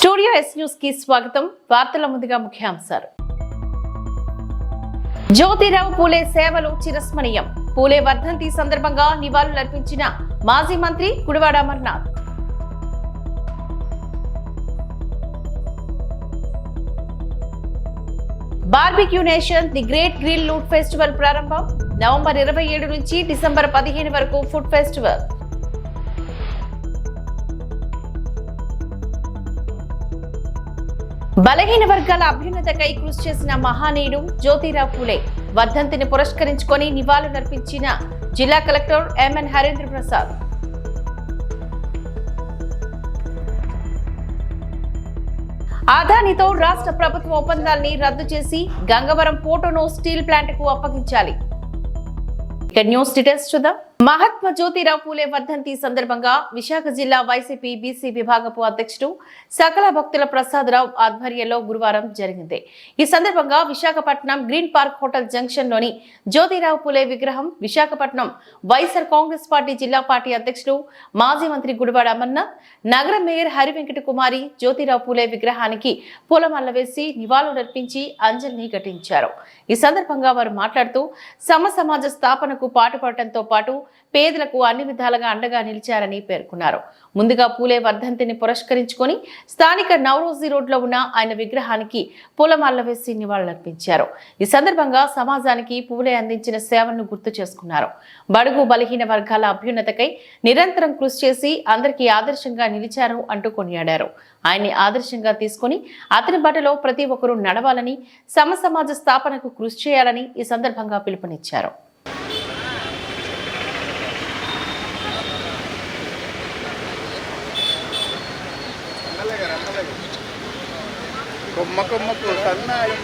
Studio yes news కి స్వాగతం. వార్తల ముందుగా ముఖ్యాంశాలు. జ్యోతిరావు పూలే సేవలు చిరస్మరణీయం. పూలే వర్ధంతి సందర్భంగా నివాళులర్పించిన మాజీ మంత్రి Gudivada Amarnath. Barbecue nation the great grill loot festival ప్రారంభం. నవంబర్ 27 నుంచి డిసెంబర్ 15 వరకు ఫుడ్ ఫెస్టివల్. బలహీన వర్గాల అభ్యున్నతకై కృషి చేసిన మహానీయుడు జ్యోతిరావు పూలే వర్ధంతిని పురస్కరించుకొని నివాళులర్పించిన జిల్లా కలెక్టర్ ఎంఎన్ హరేంద్ర ప్రసాద్. అదానితో రాష్ట్ర ప్రభుత్వ ఒప్పందాల్ని రద్దు చేసి గంగవరం పోర్టును స్టీల్ ప్లాంట్ కు అప్పగించాలి. ఇక న్యూస్ డీటెయిల్స్ చూద్దాం. మహాత్మా జ్యోతిరావు పూలే వర్ధంతి సందర్భంగా విశాఖ జిల్లా వైసీపీ బీసీ విభాగపు అధ్యక్షుడు సకల భక్తుల ప్రసాదరావు ఆధ్వర్యంలో గురువారం జరిగింది. ఈ సందర్భంగా Visakhapatnam green park hotel junction లోని జ్యోతిరావు పూలే విగ్రహం, విశాఖపట్నం వైఎస్ఆర్ కాంగ్రెస్ పార్టీ జిల్లా పార్టీ అధ్యక్షుడు మాజీ మంత్రి గుడివాడ అమర్నాథ్, నగర మేయర్ హరివెంకట కుమారి జ్యోతిరావు పూలే విగ్రహానికి పూలమాల వేసి నివాళులర్పించి అంజలిని ఘటించారు. ఈ సందర్భంగా వారు మాట్లాడుతూ సమాజ స్థాపనకు పాటుపడటంతో పాటు పేదలకు అన్ని విధాలుగా అండగా నిలిచారని పేర్కొన్నారు. ముందుగా పూలే వర్ధంతిని పురస్కరించుకొని స్థానిక నవరోజీ రోడ్లో ఉన్న ఆయన విగ్రహానికి పూలమాల వేసి నివాళులర్పించారు. ఈ సందర్భంగా సమాజానికి పూలే అందించిన సేవలను గుర్తు చేసుకున్నారు. బడుగు బలహీన వర్గాల అభ్యున్నతకై నిరంతరం కృషి చేసి అందరికీ ఆదర్శంగా నిలిచారు అంటూ కొనియాడారు. ఆయన్ని ఆదర్శంగా తీసుకుని అతని బాటలో ప్రతి ఒక్కరూ నడవాలని, సమాజ స్థాపనకు కృషి చేయాలని ఈ సందర్భంగా పిలుపునిచ్చారు. కొమ్మకు సన్నాయి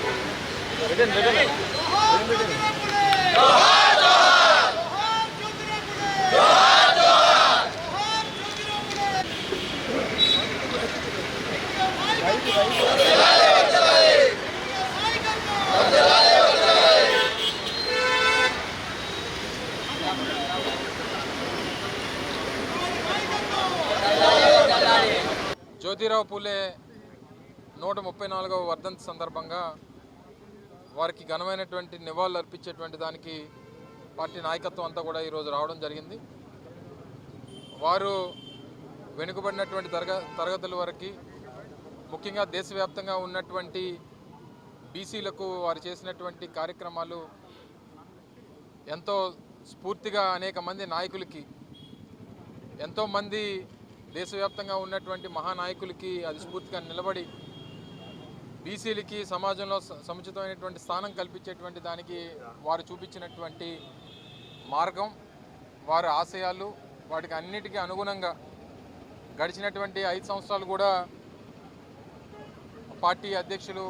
జ్యోతిరావు పూలే 134వ వర్ధంతి సందర్భంగా వారికి ఘనమైనటువంటి నివాళులు అర్పించేటువంటి దానికి పార్టీ నాయకత్వం అంతా కూడా ఈరోజు రావడం జరిగింది. వారు వెనుకబడినటువంటి తరగతుల వరకు, ముఖ్యంగా దేశవ్యాప్తంగా ఉన్నటువంటి బీసీలకు వారు చేసినటువంటి కార్యక్రమాలు ఎంతో స్ఫూర్తిగా అనేక మంది నాయకులకి, ఎంతోమంది దేశవ్యాప్తంగా ఉన్నటువంటి మహానాయకులకి అది స్ఫూర్తిగా నిలబడి బీసీలకి సమాజంలో సముచితమైనటువంటి స్థానం కల్పించేటువంటి దానికి వారు చూపించినటువంటి మార్గం, వారి ఆశయాలు, వాటికి అన్నిటికీ అనుగుణంగా గడిచినటువంటి 5 సంవత్సరాలు కూడా పార్టీ అధ్యక్షులు,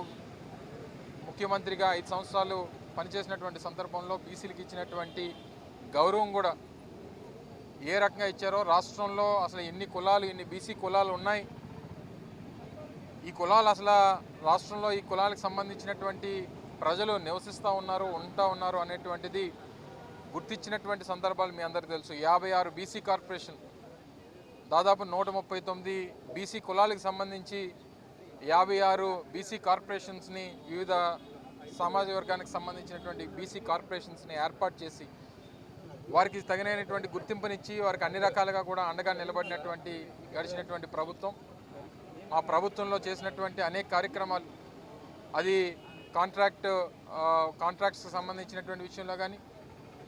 ముఖ్యమంత్రిగా 5 సంవత్సరాలు పనిచేసినటువంటి సందర్భంలో బీసీలకు ఇచ్చినటువంటి గౌరవం కూడా ఏ రకంగా ఇచ్చారో, రాష్ట్రంలో అసలు ఎన్ని బీసీ కులాలు ఉన్నాయి, ఈ కులాలు అసలు రాష్ట్రంలో ఈ కులాలకు సంబంధించినటువంటి ప్రజలు నివసిస్తూ ఉన్నారు అనేటువంటిది గుర్తించినటువంటి సందర్భాలు మీ అందరికీ తెలుసు. 56 బీసీ కార్పొరేషన్, దాదాపు 139 బీసీ కులాలకు సంబంధించి 56 బీసీ కార్పొరేషన్స్ని, వివిధ సామాజిక వర్గానికి సంబంధించినటువంటి బీసీ కార్పొరేషన్స్ని ఏర్పాటు చేసి వారికి తగినటువంటి గుర్తింపునిచ్చి వారికి అన్ని రకాలుగా కూడా అండగా నిలబడినటువంటి గడిచినటువంటి ప్రభుత్వం. ఆ ప్రభుత్వంలో చేసినటువంటి అనేక కార్యక్రమాలు, అది కాంట్రాక్ట్స్కి సంబంధించినటువంటి విషయంలో కానీ,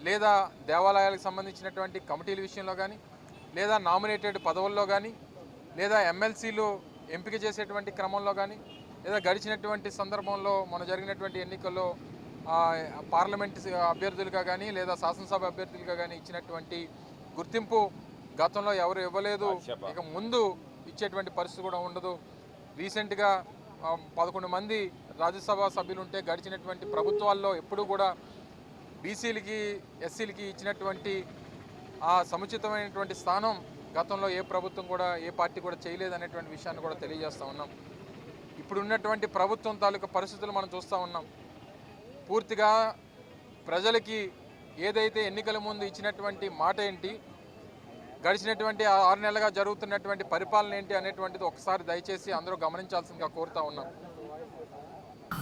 లేదా దేవాలయాలకు సంబంధించినటువంటి కమిటీల విషయంలో కానీ, లేదా నామినేటెడ్ పదవుల్లో కానీ, లేదా ఎమ్మెల్సీలు ఎంపిక చేసేటువంటి క్రమంలో కానీ, లేదా గడిచినటువంటి సందర్భంలో మన జరిగినటువంటి ఎన్నికల్లో పార్లమెంట్ అభ్యర్థులుగా కానీ, లేదా శాసనసభ అభ్యర్థులుగా కానీ ఇచ్చినటువంటి గుర్తింపు గతంలో ఎవరు ఇవ్వలేదు, ఇక ముందు ఇచ్చేటువంటి పరిస్థితి కూడా ఉండదు. రీసెంట్గా 11 మంది రాజ్యసభ సభ్యులు ఉంటే గడిచినటువంటి ప్రభుత్వాల్లో ఎప్పుడూ కూడా బీసీలకి, ఎస్సీలకి ఇచ్చినటువంటి ఆ సముచితమైనటువంటి స్థానం గతంలో ఏ ప్రభుత్వం కూడా, ఏ పార్టీ కూడా చేయలేదనేటువంటి విషయాన్ని కూడా తెలియజేస్తూ ఉన్నాం. ఇప్పుడు ఉన్నటువంటి ప్రభుత్వం తాలూకా పరిస్థితులు మనం చూస్తూ ఉన్నాం. పూర్తిగా ప్రజలకి ఏదైతే ఎన్నికల ముందు ఇచ్చినటువంటి మాట ఏంటి, గడిచినటువంటి 6 నెలలుగా జరుగుతున్నటువంటి పరిపాలన ఏంటి అనేటువంటిది ఒకసారి దయచేసి అందరూ గమనించాల్సిందిగా కోరుతా ఉన్నాం.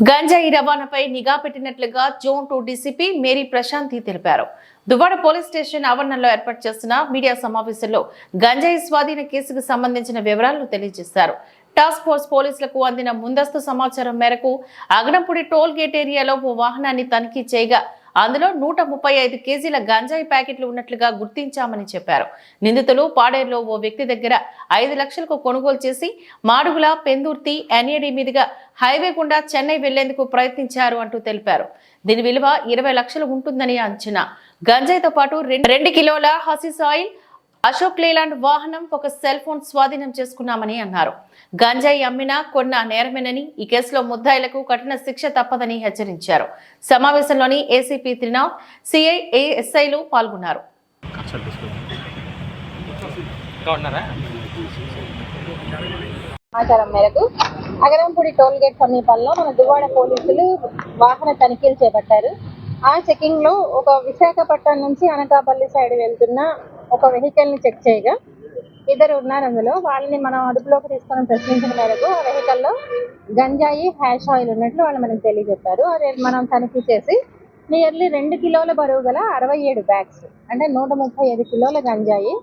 గంజాయి రవాణాపై నిఘా పెట్టినట్లుగా జోన్ 2 డీసీపీ మేరీ ప్రశాంతి తెలిపారు. దువ్వాడ పోలీస్ స్టేషన్ ఆవరణలో ఏర్పాటు చేసిన మీడియా సమావేశంలో గంజాయి స్వాధీన కేసుకు సంబంధించిన వివరాలను తెలియజేశారు. టాస్క్ ఫోర్స్ పోలీసులకు అందిన ముందస్తు సమాచారం మేరకు అగనంపూడి టోల్ గేట్ ఏరియాలో ఓ వాహనాన్ని తనిఖీ చేయగా అందులో 135 కేజీల గంజాయి ప్యాకెట్లు ఉన్నట్లుగా గుర్తించామని చెప్పారు. నిందితులు పాడేరులో ఓ వ్యక్తి దగ్గర 5 లక్షలకు కొనుగోలు చేసి మాడుగుల పెందుర్తి ఎన్ఏడి మీదుగా హైవే గుండా చెన్నై వెళ్లేందుకు ప్రయత్నించారు అంటూ తెలిపారు. దీని విలువ 20 లక్షలు ఉంటుందని అంచనా. గంజాయితో పాటు 2 కిలోల హసీస్ ఆయిల్, అశోక్ లేలాండ్ వాహనం, ఒక సెల్ ఫోన్ స్వాధీనం చేసుకున్నామని అన్నారు. గంజాయి అమ్మినా కొన్న నేరమేనని, ఈ కేసులో ముద్దాయిలకు కఠిన శిక్ష తప్పదని హెచ్చరించారు. సమావేశంలోని ఏసీపీ త్రినాథ్, సిఐ, ఎస్ఐలు పాల్గొన్నారు. సమాచారం మేరకు అగరంపూడి టోల్ గేట్ సమీపంలో మన దువ్వాడ పోలీసులు వాహన తనిఖీలు చేపట్టారు. ఆ చెకింగ్ లో ఒక విశాఖపట్నం నుంచి అనకాపల్లి సైడ్ వెళ్తున్న ఒక వెహికల్ ని చెక్ చేయగా 2 ఉన్నారు. అందులో వాళ్ళని మనం అదుపులోకి తీసుకొని ప్రశ్నించిన మేరకు ఆ వెహికల్ లో గంజాయి, హ్యాష్ ఆయిల్ ఉన్నట్లు వాళ్ళు మనకు తెలియజెప్పారు. అదే మనం తనిఖీ చేసి నియర్లీ 2 కిలోల బరువు గల 67 బ్యాగ్స్ అంటే 135 కిలోల గంజాయి,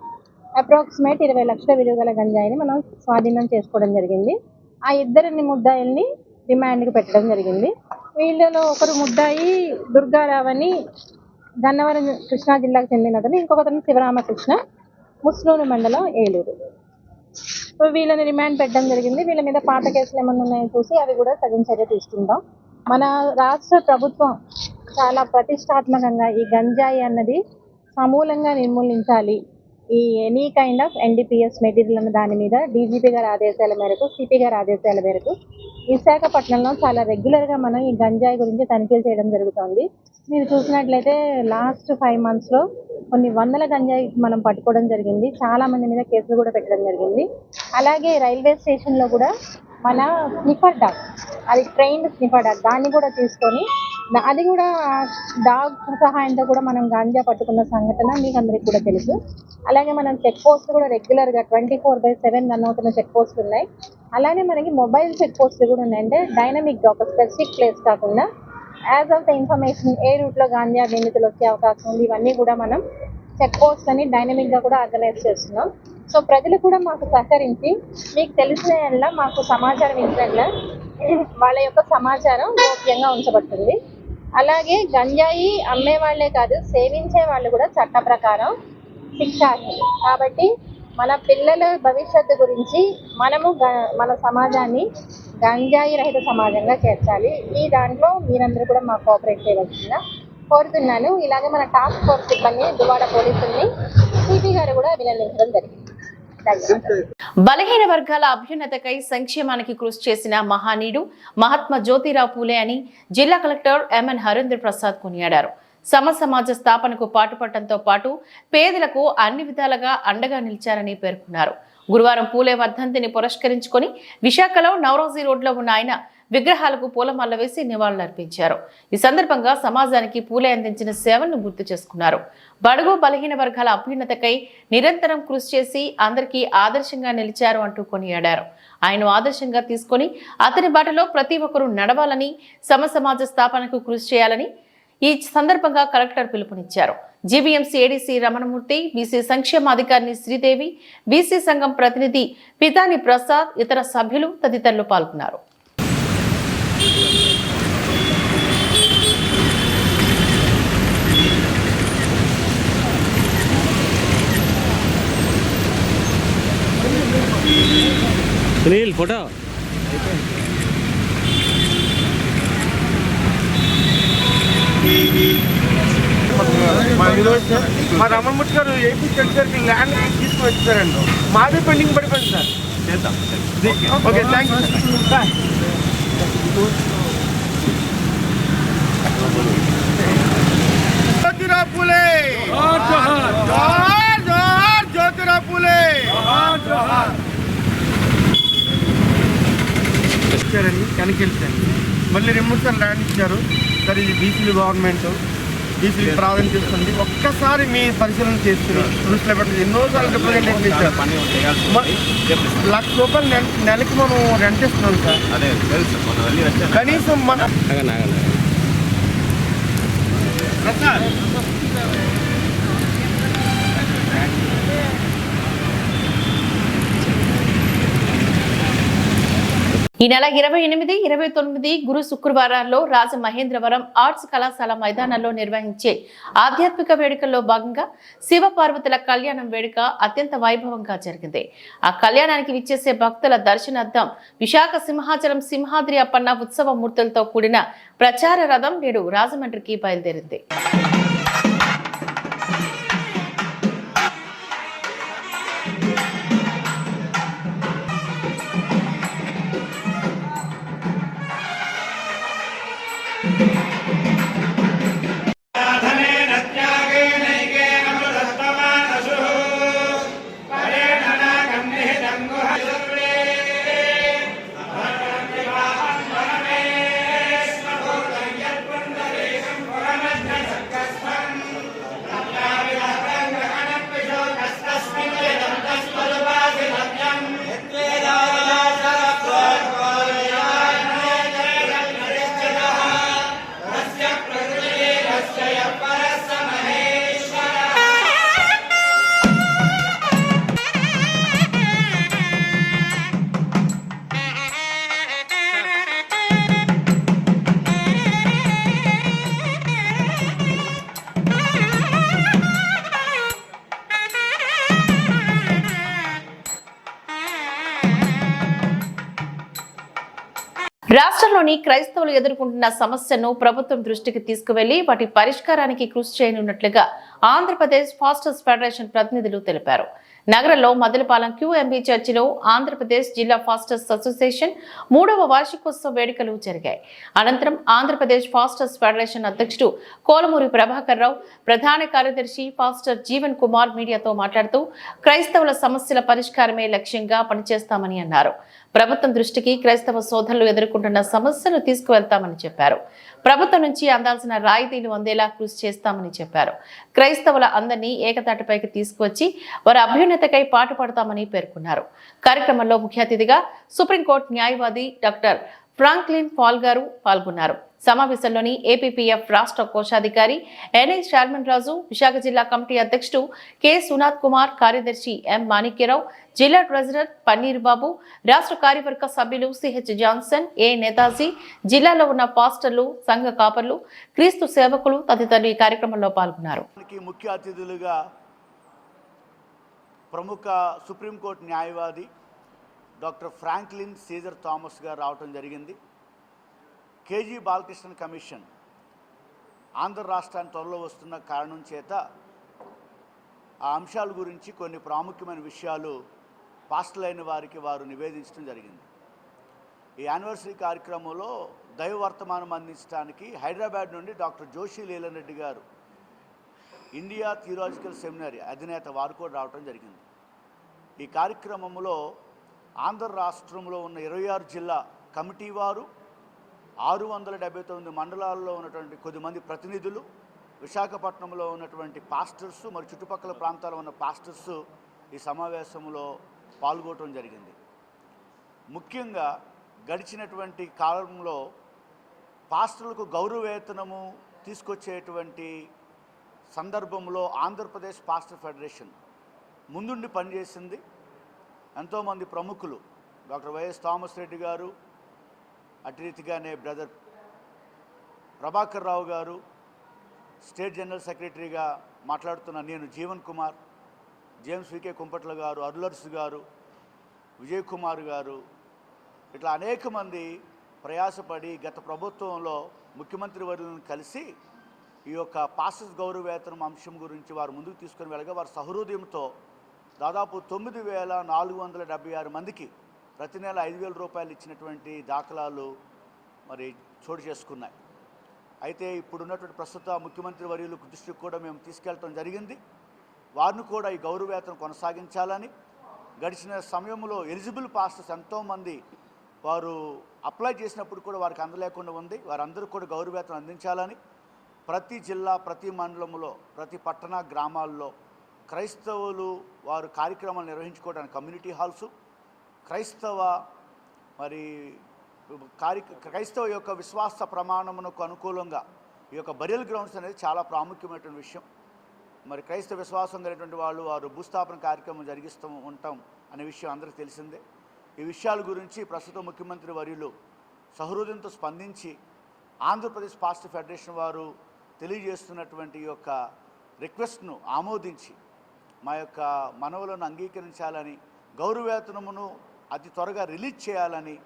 అప్రాక్సిమేట్ 20 లక్షల విలువ గల గంజాయిని మనం స్వాధీనం చేసుకోవడం జరిగింది. ఆ 2 ముద్దాయిల్ని రిమాండ్కి పెట్టడం జరిగింది. వీళ్ళలో ఒకరు ముద్దాయి దుర్గారావని గన్నవరం కృష్ణా జిల్లాకు చెందినతను, ఇంకొకతను శివరామకృష్ణ ముస్లూరు మండలం ఏలూరు. సో వీళ్ళని రిమాండ్ పెట్టడం జరిగింది. వీళ్ళ మీద పాత కేసులు ఏమన్నా ఉన్నాయో చూసి అవి కూడా తగిన చర్య తీసుకుంటాం. మన రాష్ట్ర ప్రభుత్వం చాలా ప్రతిష్టాత్మకంగా ఈ గంజాయి అన్నది సమూలంగా నిర్మూలించాలి. ఈ any kind of NDPS material అన్న దాని మీద డీజీపీ గారి ఆదేశాల మేరకు, సిపి గారి ఆదేశాల మేరకు విశాఖపట్నంలో చాలా రెగ్యులర్గా మనం ఈ గంజాయి గురించి తనిఖీలు చేయడం జరుగుతుంది. మీరు చూసినట్లయితే లాస్ట్ 5 monthsలో కొన్ని వందల గంజాయి మనం పట్టుకోవడం జరిగింది. చాలా మంది మీద కేసులు కూడా పెట్టడం జరిగింది. అలాగే రైల్వే స్టేషన్లో కూడా మన స్నిఫర్ డాగ్, అది ట్రైన్డ్ స్నిఫర్ డాగ్, దాన్ని కూడా తీసుకొని అది కూడా డాగ్ సహాయంతో కూడా మనం గాంజా పట్టుకున్న సంఘటన మీకు అందరికి కూడా తెలుసు. అలాగే మనం చెక్ పోస్టులు కూడా రెగ్యులర్గా 24/7 రన్ అవుతున్న చెక్ పోస్టులు ఉన్నాయి. అలానే మనకి మొబైల్ చెక్ పోస్టులు కూడా ఉన్నాయి. అంటే డైనమిక్గా ఒక స్పెసిఫిక్ ప్లేస్ కాకుండా యాజ్ ఆఫ్ ద ఇన్ఫర్మేషన్ ఏ రూట్లో గాంజా నిందితులు వచ్చే అవకాశం ఉంది, ఇవన్నీ కూడా మనం చెక్ పోస్ట్లని డైనమిక్గా కూడా ఆర్గనైజ్ చేస్తున్నాం. సో ప్రజలు కూడా మాకు సహకరించి మీకు తెలిసిన మాకు సమాచారం ఇచ్చినట్ల వాళ్ళ యొక్క సమాచారం గోప్యంగా ఉంచబడుతుంది. అలాగే గంజాయి అమ్మే వాళ్ళే కాదు, సేవించే వాళ్ళు కూడా చట్ట ప్రకారం శిక్షార్హులు. కాబట్టి మన పిల్లల భవిష్యత్తు గురించి మనము మన సమాజాన్ని గంజాయి రహిత సమాజంగా చేర్చాలి. ఈ దాంట్లో మీరందరూ కూడా మాకు కోఆపరేట్ చేయవలసిందిగా కోరుతున్నాను. ఇలాగే మన టాస్క్ ఫోర్స్ సిబ్బంది, దువ్వాడ పోలీసుల్ని సిపి గారు కూడా అభినందించడం జరిగింది. బలహీన వర్గాల అభ్యున్నతకై సంక్షేమానికి కృషి చేసిన మహానీయుడు మహాత్మా జ్యోతిరావు పూలే అని జిల్లా కలెక్టర్ ఎంఎన్ హరేంద్ర ప్రసాద్ కొనియాడారు. సమాజ స్థాపనకు పాటుపడటంతో పాటు పేదలకు అన్ని విధాలుగా అండగా నిలిచారని పేర్కొన్నారు. గురువారం పూలే వర్ధంతిని పురస్కరించుకొని విశాఖలో నవరోజీ రోడ్లో ఉన్న ఆయన విగ్రహాలకు పూలమాల వేసి నివాళులర్పించారు. ఈ సందర్భంగా సమాజానికి పూలే అందించిన సేవలను గుర్తు చేసుకున్నారు. బడుగు బలహీన వర్గాల అభ్యున్నతకై నిరంతరం కృషి చేసి అందరికీ ఆదర్శంగా నిలిచారు అంటూ కొనియాడారు. ఆయన ఆదర్శంగా తీసుకొని అతని బాటలో ప్రతి ఒక్కరూ నడవాలని, సమాజ స్థాపనకు కృషి చేయాలని ఈ సందర్భంగా కలెక్టర్ పిలుపునిచ్చారు. జీవీఎంసీ ఏడీసీ రమణమూర్తి, బీసీ సంక్షేమ అధికారిని శ్రీదేవి, బీసీ సంఘం ప్రతినిధి పితాని ప్రసాద్, ఇతర సభ్యులు తదితరులు పాల్గొన్నారు. ఫోటో మా రమణమూర్తి గారు ఏపీ కల్చర్కి ల్యాండ్ తీసుకుని వచ్చారండి. మాదే పెండింగ్ పడిపోయింది సార్. చేద్దాం. Okay, thank you sir. Jyotirao Phule, జోహార్ జోహార్ జ్యోతిరావు పూలే. వచ్చారండి, వెనక్కి వెళ్తాను. మళ్ళీ 2-3 సార్లు ల్యాండ్ ఇచ్చారు సార్. ఇది బీసీలు గవర్నమెంట్, బీసీకి ప్రాధాన్యత ఇస్తుంది. ఒక్కసారి మీ పరిశీలన చేసుకుని దృష్టిలో పెట్టి ఎన్నోసార్లు రిప్రజెంటేషన్ ఇచ్చారు. ₹1,00,000 నెలకి మనం రెంట్ ఇస్తున్నాం సార్. కనీసం మన ఈ నెల 28, 29 గురు శుక్రవారాల్లో రాజమహేంద్రవరం ఆర్ట్స్ కళాశాల మైదానంలో నిర్వహించే ఆధ్యాత్మిక వేడుకల్లో భాగంగా శివపార్వతుల కళ్యాణం వేడుక అత్యంత వైభవంగా జరిగింది. ఆ కళ్యాణానికి విచ్చేసే భక్తుల దర్శనార్థం విశాఖ సింహాచలం సింహాద్రి అప్పన్న ఉత్సవ మూర్తులతో కూడిన ప్రచార రథం నేడు రాజమండ్రికి బయలుదేరింది. రాష్ట్రంలోని క్రైస్తవులు ఎదుర్కొంటున్న సమస్యను ప్రభుత్వం దృష్టికి తీసుకువెళ్లి వాటి పరిష్కారానికి కృషి చేయనున్నట్లుగా ఆంధ్రప్రదేశ్ ఫాస్టర్స్ ఫెడరేషన్ ప్రతినిధులు తెలిపారు. నగరంలో మదిలపాలెం QMB చర్చిలో ఆంధ్రప్రదేశ్ జిల్లా ఫాస్టర్స్ అసోసియేషన్ 3వ వార్షికోత్సవ వేడుకలు జరిగాయి. అనంతరం ఆంధ్రప్రదేశ్ ఫాస్టర్స్ ఫెడరేషన్ అధ్యక్షుడు కోలమూరి ప్రభాకర్ రావు, ప్రధాన కార్యదర్శి ఫాస్టర్ జీవన్ కుమార్ మీడియాతో మాట్లాడుతూ క్రైస్తవుల సమస్యల పరిష్కారమే లక్ష్యంగా పనిచేస్తామని అన్నారు. ప్రభుత్వం దృష్టికి క్రైస్తవ సోదరులు ఎదుర్కొంటున్న సమస్యలు తీసుకువెళ్తామని చెప్పారు. ప్రభుత్వం నుంచి అందాల్సిన రాయితీలు అందేలా కృషి చేస్తామని చెప్పారు. క్రైస్తవుల అందరినీ ఏకతాటిపైకి తీసుకువచ్చి వారి అభ్యున్నతకై పాటుపడతామని పేర్కొన్నారు. కార్యక్రమంలో ముఖ్య అతిథిగా సుప్రీంకోర్టు న్యాయవాది డాక్టర్ ఫ్రాంక్లిన్ పాల్ గారు పాల్గొన్నారు. సమావేశంలోని ఏపీపీఎఫ్ రాష్ట్ర కోశాధికారి ఎన్ఐ శాల్మన్ రాజు, విశాఖ జిల్లా కమిటీ అధ్యక్షుడు కె సునాథ్ కుమార్, కార్యదర్శి ఎం మాణిక్యరావు, జిల్లా ట్రెజరర్ పన్నీర్ బాబు, రాష్ట్ర కార్యవర్గ సభ్యులు సిహెచ్ జాన్సన్, ఏ నేతాజీ, జిల్లాలో ఉన్న పాస్టర్లు, సంఘ కాపర్లు, క్రీస్తు సేవకులు తదితరులు ఈ కార్యక్రమంలో పాల్గొన్నారు. ముఖ్య అతిథులుగా ప్రముఖ సుప్రీంకోర్టు న్యాయవాది డాక్టర్ ఫ్రాంక్లిన్ సీజర్ థామస్ గారు రావటం జరిగింది. కేజీ బాలకృష్ణన్ కమిషన్ ఆంధ్ర రాష్ట్రానికి త్వరలో వస్తున్న కారణం చేత ఆ అంశాల గురించి కొన్ని ప్రాముఖ్యమైన విషయాలు పాస్టర్లైన వారికి వారు నివేదించడం జరిగింది. ఈ యానివర్సరీ కార్యక్రమంలో దైవ వర్తమానం అందించడానికి హైదరాబాద్ నుండి డాక్టర్ జోషి లీలన్ రెడ్డి గారు, ఇండియా థియలాజికల్ సెమినరీ అధినేత, వారు కూడా రావడం జరిగింది. ఈ కార్యక్రమంలో ఆంధ్ర రాష్ట్రంలో ఉన్న 26 జిల్లా కమిటీ వారు, 679 మండలాల్లో ఉన్నటువంటి కొద్దిమంది ప్రతినిధులు, విశాఖపట్నంలో ఉన్నటువంటి పాస్టర్స్, మరి చుట్టుపక్కల ప్రాంతాల్లో ఉన్న పాస్టర్స్ ఈ సమావేశంలో పాల్గొనడం జరిగింది. ముఖ్యంగా గడిచినటువంటి కాలంలో పాస్టర్లకు గౌరవవేతనము తీసుకొచ్చేటువంటి సందర్భంలో ఆంధ్రప్రదేశ్ పాస్టర్ ఫెడరేషన్ ముందుండి పనిచేసింది. ఎంతోమంది ప్రముఖులు, డాక్టర్ వైఎస్ థామస్ రెడ్డి గారు, అటు రీతిగానే బ్రదర్ ప్రభాకర్ రావు గారు, స్టేట్ జనరల్ సెక్రటరీగా మాట్లాడుతున్న నేను జీవన్ కుమార్, జేమ్స్ వికే కుంపట్ల గారు, అరులర్స్ గారు, విజయ్ కుమార్ గారు, ఇట్లా అనేక మంది ప్రయాసపడి గత ప్రభుత్వంలో ముఖ్యమంత్రి వర్యులను కలిసి ఈ యొక్క పాస్టర్స్ గౌరవవేతనం అంశం గురించి వారు ముందుకు తీసుకొని వెళ్ళగా వారు సహృదయంతో దాదాపు 9,476 మందికి ప్రతి నెల 5,000 రూపాయలు ఇచ్చినటువంటి దాఖలాలు మరి చోటు చేసుకున్నాయి. అయితే ఇప్పుడున్నటువంటి ప్రస్తుత ముఖ్యమంత్రి వర్యుల దృష్టికి కూడా మేము తీసుకెళ్ళటం జరిగింది. వారిని కూడా ఈ గౌరవవేతనం కొనసాగించాలని, గడిచిన సమయంలో ఎలిజిబుల్ పాస్టర్స్ ఎంతోమంది వారు అప్లై చేసినప్పుడు కూడా వారికి అందలేకుండా ఉంది, వారందరూ కూడా గౌరవవేతనం అందించాలని, ప్రతి జిల్లా, ప్రతి మండలంలో, ప్రతి పట్టణ గ్రామాల్లో క్రైస్తవులు వారు కార్యక్రమాలు నిర్వహించుకోవడానికి కమ్యూనిటీ హాల్సు, క్రైస్తవ యొక్క విశ్వాస ప్రమాణమునకు అనుకూలంగా ఈ యొక్క బరియల్ గ్రౌండ్స్ అనేది చాలా ప్రాముఖ్యమైనటువంటి విషయం. మరి క్రైస్తవ విశ్వాసం కలిగినటువంటి వారు భూస్థాపన కార్యక్రమం జరిగిస్తూ ఉంటాం అనే విషయం అందరికీ తెలిసిందే. ఈ విషయాల గురించి ప్రస్తుత ముఖ్యమంత్రి వర్యులు సహృదయంతో స్పందించి ఆంధ్రప్రదేశ్ పాస్టర్ ఫెడరేషన్ వారు తెలియజేస్తున్నటువంటి ఈ యొక్క రిక్వెస్ట్ను ఆమోదించి మా యొక్క మనవులను అంగీకరించాలని, గౌరవవేతనమును అతి త్వరగా రిలీజ్ చేయాలని,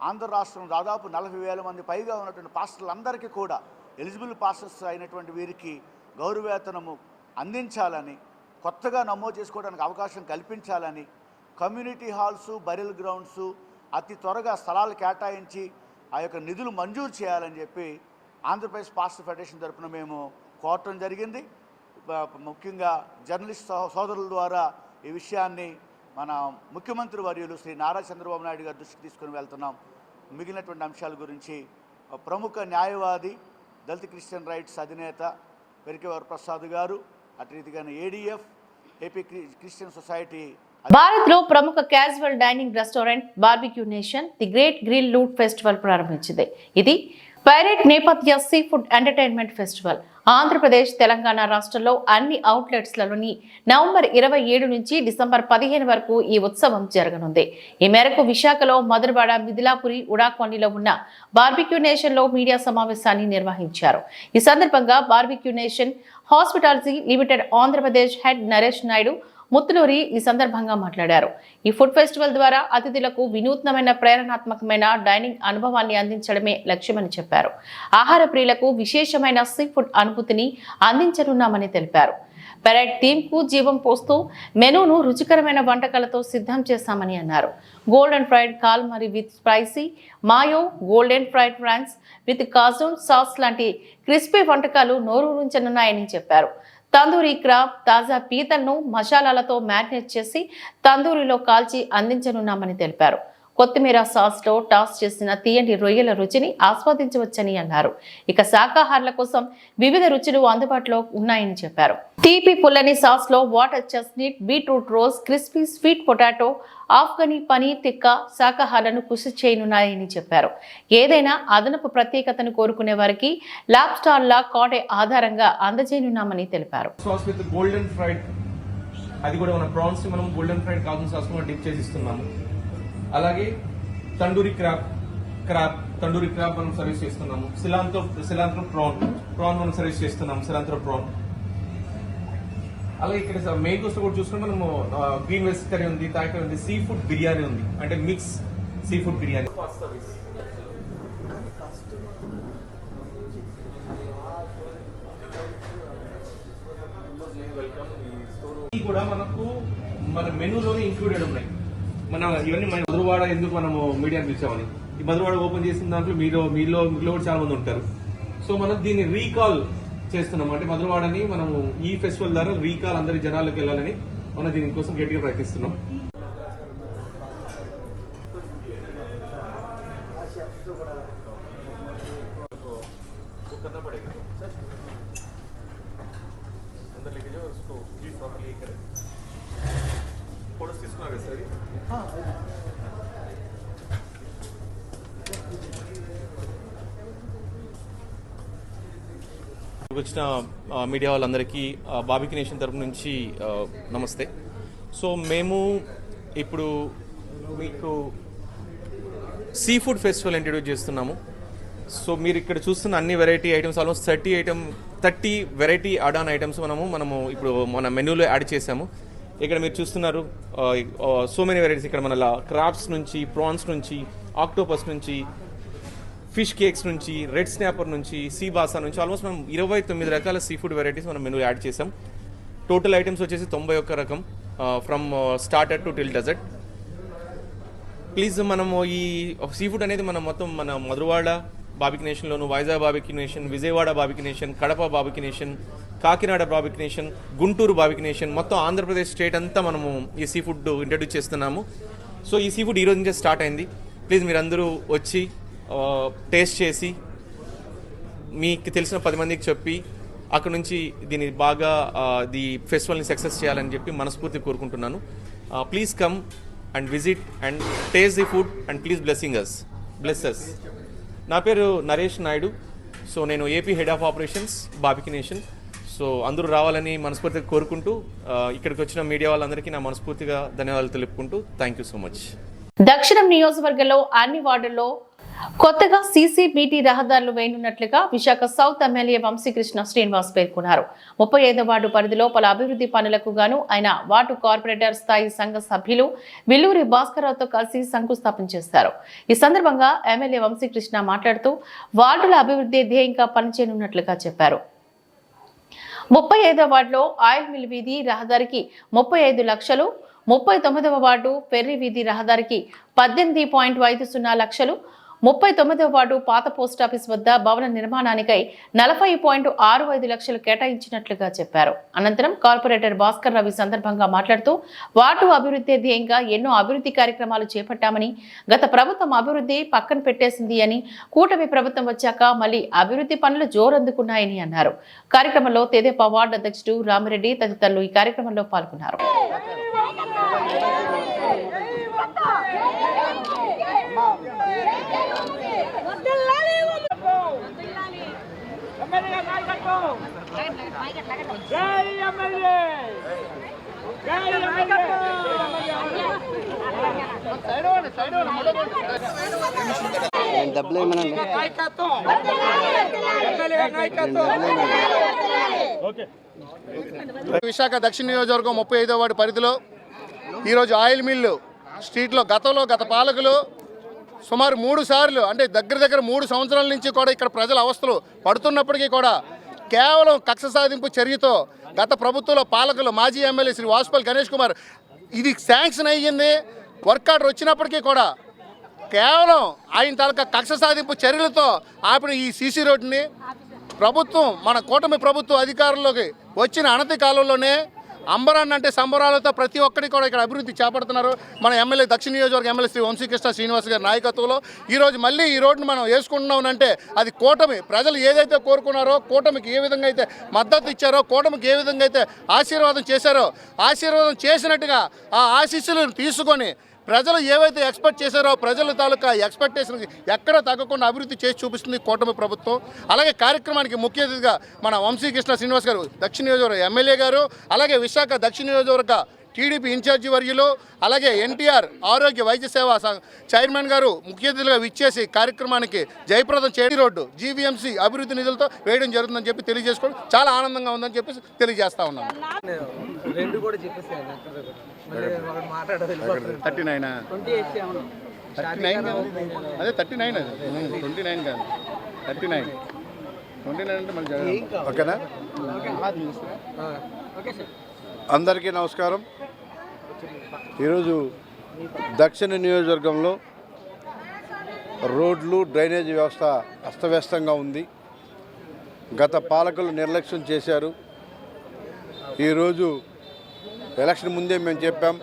ఆంధ్ర రాష్ట్రం దాదాపు 40,000 మంది పైగా ఉన్నటువంటి పాస్టర్లందరికీ కూడా ఎలిజిబుల్ పాస్టర్స్ అయినటువంటి వీరికి గౌరవవేతనము అందించాలని, కొత్తగా నమోదు చేసుకోవడానికి అవకాశం కల్పించాలని, కమ్యూనిటీ హాల్సు, బరియల్ గ్రౌండ్సు అతి త్వరగా స్థలాలు కేటాయించి ఆ యొక్క నిధులు మంజూరు చేయాలని చెప్పి ఆంధ్రప్రదేశ్ పాస్టర్ ఫెడరేషన్ తరఫున మేము కోరటం జరిగింది. ముఖ్యంగా జర్నలిస్ట్ సోదరుల ద్వారా ఈ విషయాన్ని మన ముఖ్యమంత్రి వర్యులు శ్రీ నారా చంద్రబాబు నాయుడు గారి దృష్టికి తీసుకుని వెళ్తున్నాం. మిగిలినటువంటి అంశాల గురించి ప్రముఖ న్యాయవాది, దళిత క్రిస్టియన్ రైట్స్ అధినేత వెరికే వరప్రసాద్ గారు, అటు రీతిగానే ADF AP Christian society Bharat లో ప్రముఖ casual dining restaurant barbecue nation the great grill loot festival ప్రారంభించింది. ఇది పైరేట్ నేపథ్య sea food entertainment festival Andhra Pradesh, Telangana రాష్ట్రంలో అన్ని అవుట్లెట్స్లలోని నవంబర్ 27 నుంచి డిసెంబర్ 15 వరకు ఈ ఉత్సవం జరగనుంది. ఈ మేరకు విశాఖలో మధురవాడ, మిథిలాపురి, ఉడాకొండిలో ఉన్న బార్బిక్యూ నేషన్ లో మీడియా సమావేశాన్ని నిర్వహించారు. ఈ సందర్భంగా barbeque nation hospitality limited Andhra Pradesh head Naresh Naidu Muthuluri ఈ సందర్భంగా మాట్లాడారు. ఈ ఫుడ్ ఫెస్టివల్ ద్వారా అతిథులకు వినూత్నమైన, ప్రేరణాత్మకమైన డైనింగ్ అనుభవాన్ని అందించడమే లక్ష్యమని చెప్పారు. ఆహార ప్రియులకు విశేషమైన సీ ఫుడ్ అనుభూతిని అందించనున్నామని తెలిపారు. పెరైడ్ థీమ్ కు జీవం పోస్తూ మెనూను రుచికరమైన వంటకాలతో సిద్ధం చేశామని అన్నారు. Golden fried calamari with spicy mayo, golden fried prawns with cajun sauce లాంటి క్రిస్పీ వంటకాలు నోరూరించనున్నాయని చెప్పారు. తందూరి క్రాబ్, తాజా పీతలను మసాలాలతో మ్యారినేట్ చేసి తందూరిలో కాల్చి అందించనున్నామని తెలిపారు. కొత్తిమీర సాస్లో టాస్ చేసిన తీయటి రొయ్యల రుచిని ఆస్వాదించవచ్చని అన్నారు. ఇక శాకాహారుల కోసం వివిధ రుచులు అందుబాటులో ఉన్నాయని చెప్పారు. తీపి పుల్లని సాస్లో water chestnut, beetroot rose, crispy sweet potato, Afghani paneer tikka శాకాహారులను కృషి చేయనున్నాయని చెప్పారు. ఏదైనా అదనపు ప్రత్యేకతను కోరుకునే వారికి లాబ్స్టార్ లా కాటే ఆధారంగా అందజేయనున్నామని తెలిపారు. సాస్ విత్ గోల్డెన్ ఫ్రైడ్, అది కూడా మన ప్రాన్స్ ని మనం గోల్డెన్ ఫ్రైడ్ కాజూన్ సాస్ లో డిప్ చేసి ఇస్తున్నాము. అలాగే తండూరి క్రాబ్ మనం సర్వీస్ చేస్తున్నాము. సిలాంత్రో ప్రాన్ మనం సర్వీస్ చేస్తున్నాము. Cilantro PRAN. అలాగే ఇక్కడ మెయిన్ కోర్స్ కూడా చూసుకుంటే మనము గ్రీన్ వెజ్ కర్రీ ఉంది, థాయ్ కర్రీ ఉంది, సీ ఫుడ్ బిర్యానీ ఉంది, అంటే మిక్స్ సీ ఫుడ్ బిర్యానీ. కూడా మనకు మన మెనూలోనే ఇంక్లూడెడ్ ఉన్నాయి. ఇవన్నీ మన మధురవాడ ఎందుకు మనము మీడియాని పిలిచామని, ఈ మధురవాడ ఓపెన్ చేసిన దాంట్లో మీలో కూడా చాలా మంది ఉంటారు. సో మనం దీన్ని రీకాల్ చేస్తున్నాం. అంటే మధురవాడని మనము ఈ ఫెస్టివల్ ద్వారా రీకాల్ అందరి జనాలకు వెళ్ళాలని మనం దీనికోసం గట్టిగా ప్రయత్నిస్తున్నాం. వచ్చిన మీడియా వాళ్ళందరికీ బార్బిక్యూ నేషన్ తరపు నుంచి నమస్తే. సో మేము ఇప్పుడు మీకు సీ ఫుడ్ ఫెస్టివల్ ఇంట్రడ్యూస్ చేస్తున్నాము. సో మీరు ఇక్కడ చూస్తున్న అన్ని variety items, almost 30 variety add-on items మనము ఇప్పుడు మన మెనూలో యాడ్ చేసాము. ఇక్కడ మీరు చూస్తున్నారు సో మెనీ వెరైటీస్. ఇక్కడ మన క్రాబ్స్ నుంచి, ప్రాన్స్ నుంచి, ఆక్టోపస్ నుంచి, ఫిష్ కేక్స్ నుంచి, రెడ్ స్నాపర్ నుంచి, సీ బాసా నుంచి ఆల్మోస్ట్ మనం 29 రకాల సీ ఫుడ్ వెరైటీస్ మనం మెనూ యాడ్ చేసాం. టోటల్ ఐటమ్స్ వచ్చేసి 91 రకం, from starter to till dessert. Please మనము ఈ సీ ఫుడ్ అనేది మనం మొత్తం మన మధురవాడ బార్బిక్యూ నేషన్లోను, Vizag barbecue nation, Vijayawada barbecue nation, Kadapa barbecue nation, Kakinada barbecue nation, Guntur barbecue nation, మొత్తం ఆంధ్రప్రదేశ్ స్టేట్ అంతా మనము ఈ సీ ఫుడ్ ఇంట్రడ్యూస్ చేస్తున్నాము. సో ఈ సీ ఫుడ్ ఈ రోజు నుంచే స్టార్ట్ అయింది. ప్లీజ్ మీరందరూ వచ్చి టేస్ట్ చేసి మీకు తెలిసిన 10 మందికి చెప్పి అక్కడ నుంచి దీన్ని బాగా ది ఫెస్టివల్ని సక్సెస్ చేయాలని చెప్పి మనస్ఫూర్తి కోరుకుంటున్నాను. Please come and visit and taste the food and please bless us. నా పేరు నరేష్ నాయుడు. సో నేను ఏపీ హెడ్ ఆఫ్ ఆపరేషన్స్ బాబికి నేషన్. సో అందరూ రావాలని మనస్ఫూర్తిగా కోరుకుంటూ ఇక్కడికి వచ్చిన మీడియా వాళ్ళందరికీ నా మనస్ఫూర్తిగా ధన్యవాదాలు తెలుపుకుంటూ థ్యాంక్ యూ సో మచ్. దక్షిణం నియోజకవర్గంలో అన్ని వార్డుల్లో కొత్తగా CCBT రహదారులు వేయనున్నట్లుగా విశాఖ సౌత్ ఎమ్మెల్యే వంశీకృష్ణ శ్రీనివాస్ పేర్కొన్నారు. 35వ వార్డు పరిధిలో పలు అభివృద్ధి పనులకు గాను ఆయన వార్డు కార్పొరేటర్ స్థాయి సంఘ సభ్యులు విల్లూరి భాస్కర్రావుతో కలిసి శంకుస్థాపన చేశారు. ఈ సందర్భంగా ఎమ్మెల్యే వంశీకృష్ణ మాట్లాడుతూ వార్డుల అభివృద్ధి ధ్యేయంగా పనిచేయనున్నట్లుగా చెప్పారు. 35వ వార్డులో ఆయిల్ మిల్ వీధి రహదారికి 35 లక్షలు, 39వ వార్డు పెర్రి వీధి రహదారికి 18.50 లక్షలు, 39వ వార్డు పాత పోస్టాఫీస్ వద్ద భవన నిర్మాణానికై 40.65 లక్షలు కేటాయించినట్లుగా చెప్పారు. అనంతరం కార్పొరేటర్ భాస్కర్ రావు సందర్భంగా మాట్లాడుతూ వార్డు అభివృద్ధి ధ్యేయంగా ఎన్నో అభివృద్ధి కార్యక్రమాలు చేపట్టామని, గత ప్రభుత్వం అభివృద్ధి పక్కన పెట్టేసింది అని, కూటమి ప్రభుత్వం వచ్చాక మళ్లీ అభివృద్ధి పనులు జోరందుకున్నాయని అన్నారు. కార్యక్రమంలో తెదేపా వార్డు అధ్యక్షుడు రామిరెడ్డి తదితరులు ఈ కార్యక్రమంలో పాల్గొన్నారు. విశాఖ దక్షిణ నియోజకవర్గం 35వ వార్డు పరిధిలో ఈరోజు ఆయిల్ మిల్లు స్ట్రీట్లో గత పాలకులు సుమారు 3 సార్లు అంటే దగ్గర 3 సంవత్సరాల నుంచి కూడా ఇక్కడ ప్రజల అవస్థలు పడుతున్నప్పటికీ కూడా కేవలం కక్ష సాధింపు చర్యతో గత ప్రభుత్వంలో పాలకులు మాజీ ఎమ్మెల్యే శ్రీ వాసుపల్లి గణేష్ కుమార్ ఇది శాంక్షన్ అయ్యింది, వర్క్ ఆర్డర్ వచ్చినప్పటికీ కూడా కేవలం ఆయన తాలూకా కక్ష సాధింపు చర్యలతో ఆపిన ఈ సీసీ రోడ్డుని ప్రభుత్వం మన కూటమి ప్రభుత్వ అధికారంలోకి వచ్చిన అనతి కాలంలోనే అంబరాన్ని అంటే సంబరాలతో ప్రతి ఒక్కరికి కూడా ఇక్కడ అభివృద్ధి చేపడుతున్నారు. మన ఎమ్మెల్యే దక్షిణ నియోజకవర్గ ఎమ్మెల్యే శ్రీ వంశీకృష్ణ శ్రీనివాస్ గారి నాయకత్వంలో ఈరోజు మళ్ళీ ఈ రోడ్డును మనం వేసుకుంటున్నామంటే అది కూటమి ప్రజలు ఏదైతే కోరుకున్నారో, కూటమికి ఏ విధంగా అయితే మద్దతు ఇచ్చారో, కూటమికి ఏ విధంగా అయితే ఆశీర్వాదం చేశారో, ఆశీర్వాదం చేసినట్టుగా ఆ ఆశీస్సులను తీసుకొని ప్రజలు ఏవైతే ఎక్స్పెక్ట్ చేశారో ప్రజల తాలూకా ఎక్స్పెక్టేషన్కి ఎక్కడ తగ్గకుండా అభివృద్ధి చేసి చూపిస్తుంది కూటమి ప్రభుత్వం. అలాగే కార్యక్రమానికి ముఖ్య అతిథిగా మన వంశీకృష్ణ శ్రీనివాస్ గారు దక్షిణ నియోజకవర్గ ఎమ్మెల్యే గారు, అలాగే విశాఖ దక్షిణ నియోజకవర్గ టీడీపీ ఇన్ఛార్జి వర్యులు, అలాగే ఎన్టీఆర్ ఆరోగ్య వైద్య సేవా చైర్మన్ గారు ముఖ్య అతిథులుగా విచ్చేసి కార్యక్రమానికి జయప్రదం చేయడం రోడ్డు జీవీఎంసీ అభివృద్ధి నిధులతో వేయడం జరుగుతుందని చెప్పి తెలియజేసుకోవడం చాలా ఆనందంగా ఉందని చెప్పి తెలియజేస్తా ఉన్నాను. 39 అదే 39 అది 29 కాదు 39 అంటే మళ్ళీ ఓకేనా. అందరికీ నమస్కారం. ఈరోజు దక్షిణ నియోజకవర్గంలో రోడ్లు డ్రైనేజీ వ్యవస్థ అస్తవ్యస్తంగా ఉంది. గత పాలకులు నిర్లక్ష్యం చేశారు. ఈరోజు ఎలక్షన్ ముందే మేము చెప్పాం,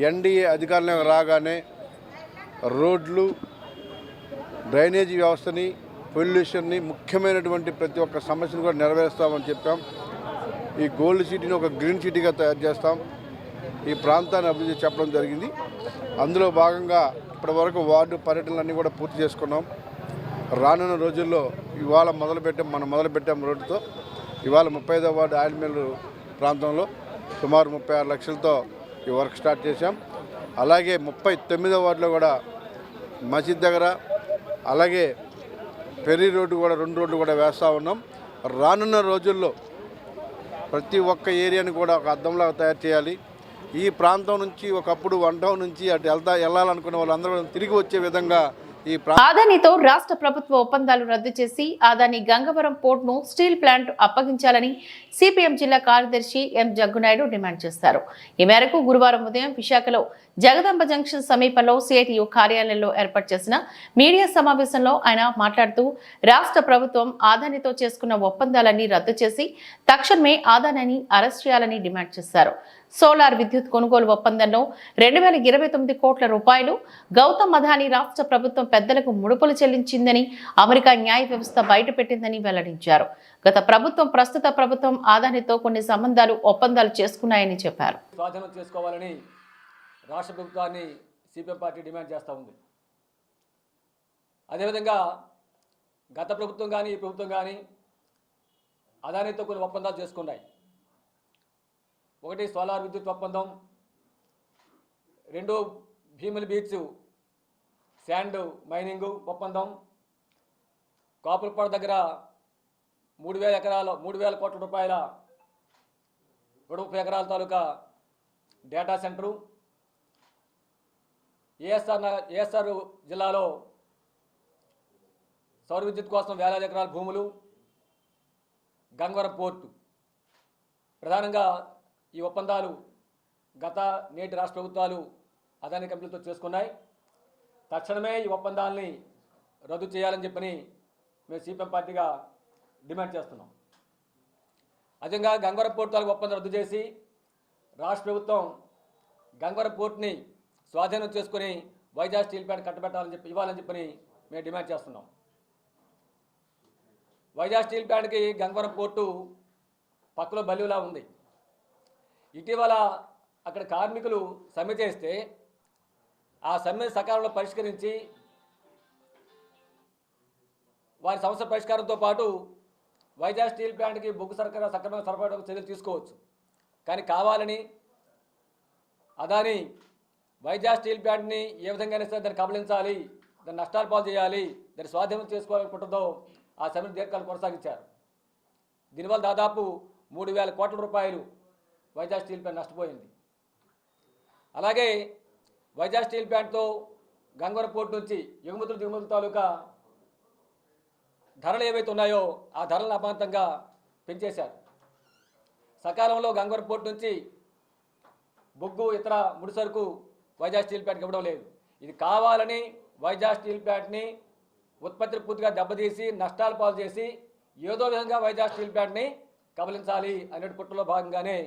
ఎన్డీఏ అధికారంలోకి రాగానే రోడ్లు డ్రైనేజీ వ్యవస్థని, పొల్యూషన్ని, ముఖ్యమైనటువంటి ప్రతి ఒక్క సమస్యను కూడా నెరవేరుస్తామని చెప్పాం. ఈ గోల్డ్ సిటీని ఒక గ్రీన్ సిటీగా తయారు చేస్తాం. ఈ ప్రాంతాన్ని అభివృద్ధి చెప్పడం జరిగింది. అందులో భాగంగా ఇప్పటివరకు వార్డు పర్యటనలన్నీ కూడా పూర్తి చేసుకున్నాం. రానున్న రోజుల్లో ఇవాళ మనం మొదలుపెట్టాం రోడ్డుతో. ఇవాళ 35వ వార్డు ఆయిల్ మిల్ ప్రాంతంలో సుమారు 36 లక్షలతో ఈ వర్క్ స్టార్ట్ చేశాం. అలాగే 39వ వార్డులో కూడా మసీద్ దగ్గర, అలాగే పెర్రీ రోడ్డు కూడా 2 రోడ్లు కూడా వేస్తూ ఉన్నాం. రానున్న రోజుల్లో ప్రతి ఒక్క ఏరియాని కూడా ఒక అద్దంలాగా తయారు చేయాలి. ఈ ప్రాంతం నుంచి ఒకప్పుడు 1 టౌన్ నుంచి అటు వెళ్ళాలనుకునే వాళ్ళందరూ తిరిగి వచ్చే విధంగా ఆదానితో రాష్ట్ర ప్రభుత్వ ఒప్పందాలు రద్దు చేసి ఆదాని గంగవరం పోర్ట్ ను స్టీల్ ప్లాంట్ అప్పగించాలని సిపిఎం జిల్లా కార్యదర్శి ఎం జగ్గునాయుడు డిమాండ్ చేశారు. ఈ మేరకు గురువారం ఉదయం విశాఖలో జగదాంబ జంక్షన్ సమీపంలో సిఐటియు కార్యాలయంలో ఏర్పాటు చేసిన మీడియా సమావేశంలో ఆయన మాట్లాడుతూ రాష్ట్ర ప్రభుత్వం ఆదానితో చేసుకున్న ఒప్పందాలన్నీ రద్దు చేసి తక్షణమే ఆదానిని అరెస్ట్ చేయాలని డిమాండ్ చేశారు. సోలార్ విద్యుత్ కొనుగోలు ఒప్పందంలో 2029 కోట్ల రూపాయలు గౌతమ్ అదానీ రాష్ట్ర ప్రభుత్వం పెద్దలకు ముడుపులు చెల్లించిందని అమెరికా న్యాయ వ్యవస్థ బయటపెట్టిందని వెల్లడించారు. గత ప్రభుత్వం ప్రస్తుత ప్రభుత్వం అదానీతో కొన్ని సంబంధాలు ఒప్పందాలు చేసుకున్నాయని చెప్పారు. స్వాధీనం చేసుకోవాలని రాష్ట్ర ప్రభుత్వాన్ని సిపిఎం పార్టీ డిమాండ్ చేస్తూ ఉంది. అదేవిధంగా గత ప్రభుత్వం కానీ ఈ ప్రభుత్వం కానీ అదానీతో కొన్ని ఒప్పందాలు చేసుకున్నాయి. ఒకటి సోలార్ విద్యుత్ ఒప్పందం, 2 భీమిలి బీచ్ శాండ్ మైనింగ్ ఒప్పందం, కాపులపాడు దగ్గర 3,000 కోట్ల రూపాయల 130 ఎకరాల తాలూకా డేటా సెంటరు, ఏఎస్ఆర్ జిల్లాలో సౌర విద్యుత్ కోసం వేలాది ఎకరాల భూములు, గంగవరం పోర్టు. ప్రధానంగా ఈ ఒప్పందాలు గత నేటి రాష్ట్ర ప్రభుత్వాలు అదానీ కంపెనీలతో చేసుకున్నాయి. తక్షణమే ఈ ఒప్పందాలని రద్దు చేయాలని చెప్పని మేము సిపిఎం పార్టీగా డిమాండ్ చేస్తున్నాం. అదేవిధంగా గంగవరం పోర్టు తాలూకు ఒప్పందం రద్దు చేసి రాష్ట్ర ప్రభుత్వం గంగవరం పోర్టుని స్వాధీనం చేసుకుని వైజాగ్ స్టీల్ ప్లాంట్ ఇవ్వాలని చెప్పని మేము డిమాండ్ చేస్తున్నాం. వైజాగ్ స్టీల్ ప్లాంట్కి గంగవరం పోర్టు పక్కలో బల్లిలా ఉంది. ఇటీవల అక్కడ కార్మికులు సమ్మె చేస్తే ఆ సమ్మె సకాలంలో పరిష్కరించి వారి సమస్య పరిష్కారంతో పాటు వైజాగ్ స్టీల్ ప్లాంట్కి బొగ్గు సక్రమంగా సరఫరా చర్యలు తీసుకోవచ్చు. కానీ కావాలని అదానీ వైజాగ్ స్టీల్ ప్లాంట్ని ఏ విధంగా సరే దాన్ని కబళించాలి, దాన్ని నష్టాలు పాలు చేయాలి, దాన్ని స్వాధీనం చేసుకోవాలనుకుంటుందో ఆ సమ్మెను దీర్ఘకాలం కొనసాగించారు. దీనివల్ల దాదాపు 3,000 కోట్ల రూపాయలు వైజాగ్ స్టీల్ ప్లాంట్ నష్టపోయింది. అలాగే వైజాగ్ స్టీల్ ప్లాంట్తో గంగవరం పోర్టు నుంచి దిగుమతుల తాలూకా ధరలు ఏవైతే ఉన్నాయో ఆ ధరలను అమాంతంగా పెంచేశారు. సకాలంలో గంగవరం పోర్టు నుంచి బొగ్గు ఇతర ముడి సరుకు వైజాగ్ స్టీల్ ప్లాంట్కి ఇవ్వడం లేదు. ఇది కావాలని వైజాగ్ స్టీల్ ప్లాంట్ని ఉత్పత్తిని పూర్తిగా దెబ్బతీసి నష్టాలు పాలు చేసి ఏదో విధంగా వైజాగ్ స్టీల్ ప్లాంట్ని కబలించాలి అనే కుట్రలో భాగంగానే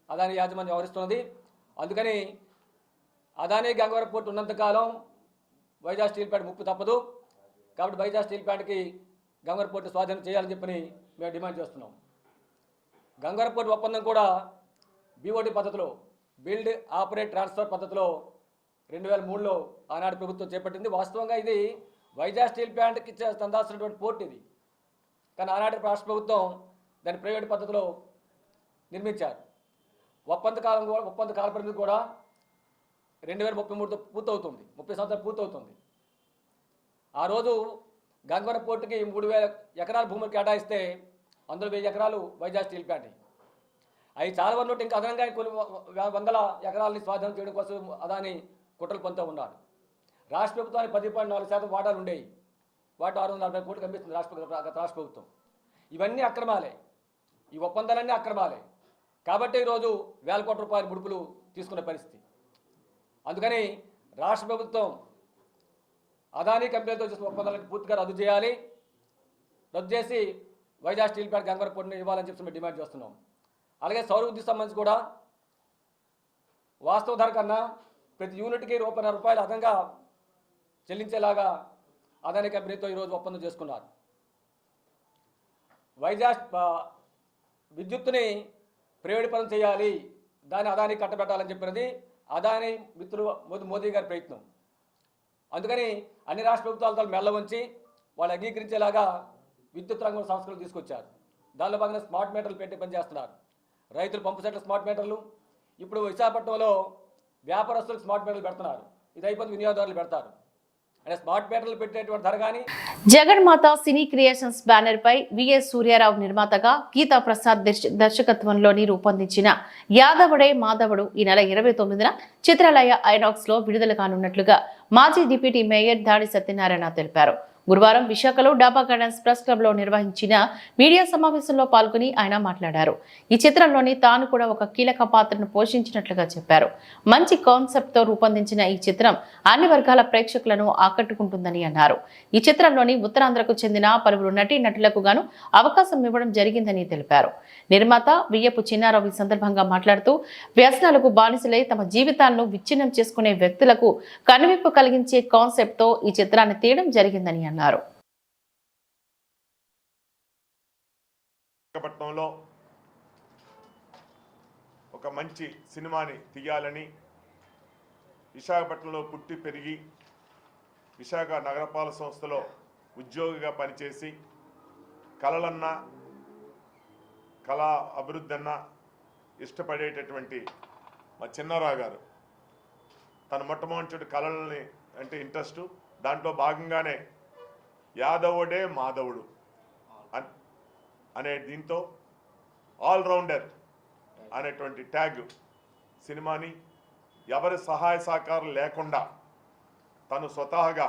అదానీ యాజమాన్యం వ్యవహరిస్తున్నది. అందుకని అదానీ గంగవరం పోర్టు ఉన్నంతకాలం వైజాగ్ స్టీల్ ప్లాంట్ ముప్పు తప్పదు. కాబట్టి వైజాగ్ స్టీల్ ప్లాంట్కి గంగవరం పోర్టు స్వాధీనం చేయాలని చెప్పని మేము డిమాండ్ చేస్తున్నాం. గంగవరం పోర్టు ఒప్పందం కూడా బీఓటీ పద్ధతిలో, బిల్డ్ ఆపరేట్ ట్రాన్స్ఫర్ పద్ధతిలో 2003లో ఆనాడు ప్రభుత్వం చేపట్టింది. వాస్తవంగా ఇది వైజాగ్ స్టీల్ ప్లాంట్కి అందాల్సినటువంటి పోర్ట్ ఇది. కానీ ఆనాటి రాష్ట్ర ప్రభుత్వం దాన్ని ప్రైవేట్ పద్ధతిలో నిర్మించారు. ఒప్పంద కాల పరిమితి కూడా 2033తో పూర్తవుతుంది, 30 సంవత్సరాలు పూర్తవుతుంది. ఆ రోజు గంగవరం పోర్టుకి 3,000 ఎకరాల భూములు కేటాయిస్తే అందులో 1,000 ఎకరాలు వైజాగ్ స్టీల్ ప్లాంట్. అవి చాలా వరకు ఇంకా అదనంగా కొన్ని వందల ఎకరాలని స్వాధీనం చేయడం కోసం అదాని కుట్రలు పొందుతూ ఉన్నారు. రాష్ట్ర ప్రభుత్వానికి 10.4% వాటాలు ఉండేవి. వాటి 640 కోట్లు కనిపిస్తుంది రాష్ట్ర ప్రభుత్వం. ఇవన్నీ అక్రమాలే, ఈ ఒప్పందాలన్నీ అక్రమాలే. కాబట్టి ఈరోజు 1,000 కోట్ల రూపాయల ముడుపులు తీసుకునే పరిస్థితి. అందుకని రాష్ట్ర ప్రభుత్వం అదానీ కంపెనీలతో చేసిన ఒప్పందాలను పూర్తిగా రద్దు చేయాలి. రద్దు చేసి వైజాగ్ స్టీల్ ప్లాంట్ గంగవరం పోర్టుని ఇవ్వాలని చెప్పి మేము డిమాండ్ చేస్తున్నాం. అలాగే సౌర విద్యుత్ సంబంధించి కూడా వాస్తవ ధర కన్నా ప్రతి యూనిట్కి ₹1.5 అదనంగా చెల్లించేలాగా అదానీ కంపెనీతో ఈరోజు ఒప్పందం చేసుకున్నారు. వైజాగ్ విద్యుత్తుని ప్రైవేట్ పరం చేయాలి, దాన్ని అదానీ కట్టబెట్టాలని చెప్పినది అదానీ మిత్రులు మోదీ గారి ప్రయత్నం. అందుకని అన్ని రాష్ట్ర ప్రభుత్వాలతో మెల్ల ఉంచి వాళ్ళు అంగీకరించేలాగా విద్యుత్ రంగం సంస్కరణలు తీసుకొచ్చారు. దానిలో భాగంగా స్మార్ట్ మీటర్లు పెట్టి పనిచేస్తున్నారు. రైతులు పంపు సెట్ల స్మార్ట్ మీటర్లు, ఇప్పుడు విశాఖపట్నంలో వ్యాపారస్తులకు స్మార్ట్ మీటర్లు పెడుతున్నారు. ఇది అయిపోతే వినియోగదారులు పెడతారు. అంటే స్మార్ట్ మీటర్లు పెట్టేటువంటి ధర కానీ. జగన్మాత సినీ క్రియేషన్స్ బ్యానర్ పై విఎస్ సూర్యారావు నిర్మాతగా గీతా ప్రసాద్ దర్శకత్వంలోని రూపొందించిన యాదవుడే మాధవుడు ఈ నెల 29న చిత్రాలయ ఐనాక్స్ లో విడుదల కానున్నట్లుగా మాజీ డిప్యూటీ మేయర్ దాడి సత్యనారాయణ తెలిపారు. గురువారం విశాఖలో డాబా గార్డెన్స్ ప్రెస్ క్లబ్ లో నిర్వహించిన మీడియా సమావేశంలో పాల్గొని ఆయన మాట్లాడారు. ఈ చిత్రంలోని తాను కూడా ఒక కీలక పాత్రను పోషించినట్లుగా చెప్పారు. మంచి కాన్సెప్ట్ తో రూపొందించిన ఈ చిత్రం అన్ని వర్గాల ప్రేక్షకులను ఆకట్టుకుంటుందని అన్నారు. ఈ చిత్రంలోని ఉత్తరాంధ్రకు చెందిన పలువురు నటీనటులకు గాను అవకాశం ఇవ్వడం జరిగిందని తెలిపారు. నిర్మాత వియ్యపు చిన్నారావు ఈ సందర్భంగా మాట్లాడుతూ వ్యసనాలకు బానిసలై తమ జీవితాలను విచ్ఛిన్నం చేసుకునే వ్యక్తులకు కనువిప్పు కలిగించే కాన్సెప్ట్ తో ఈ చిత్రాన్ని తీయడం జరిగిందని అన్నారు. విశాఖపట్నంలో ఒక మంచి సినిమాని తీయాలని విశాఖపట్నంలో పుట్టి పెరిగి విశాఖ నగరపాలక సంస్థలో ఉద్యోగిగా పనిచేసి కళలన్నా కళా అభివృద్ధి అన్నా ఇష్టపడేటటువంటి మా చిన్నారావు గారు తన మొట్టమొదటి కళలని అంటే ఇంట్రెస్ట్, దాంట్లో భాగంగానే యాదవుడే మాధవుడు అనే దీంతో ఆల్రౌండర్ అనేటువంటి ట్యాగ్ సినిమాని ఎవరి సహాయ సహకారం లేకుండా తను స్వతహాగా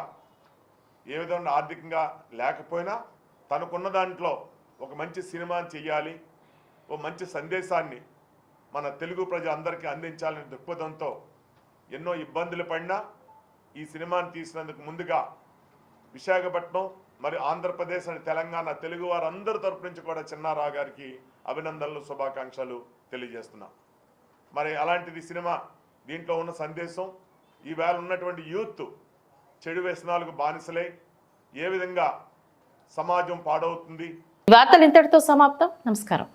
ఏ విధంగా ఆర్థికంగా లేకపోయినా తనకున్న దాంట్లో ఒక మంచి సినిమాని చెయ్యాలి, ఓ మంచి సందేశాన్ని మన తెలుగు ప్రజలందరికీ అందించాలనే దృక్పథంతో ఎన్నో ఇబ్బందులు పడినా ఈ సినిమాని తీసినందుకు ముందుగా విశాఖపట్నం మరి ఆంధ్రప్రదేశ్ అని తెలంగాణ తెలుగు వారందరి తరపు నుంచి కూడా చిన్నారావు గారికి అభినందనలు, శుభాకాంక్షలు తెలియజేస్తున్నాం. మరి అలాంటిది సినిమా దీంట్లో ఉన్న సందేశం ఈవేళ ఉన్నటువంటి యూత్ చెడు వ్యసనాలకు బానిసలై ఏ విధంగా సమాజం పాడవుతుంది. వార్తలు ఇంతటితో సమాప్తం. నమస్కారం.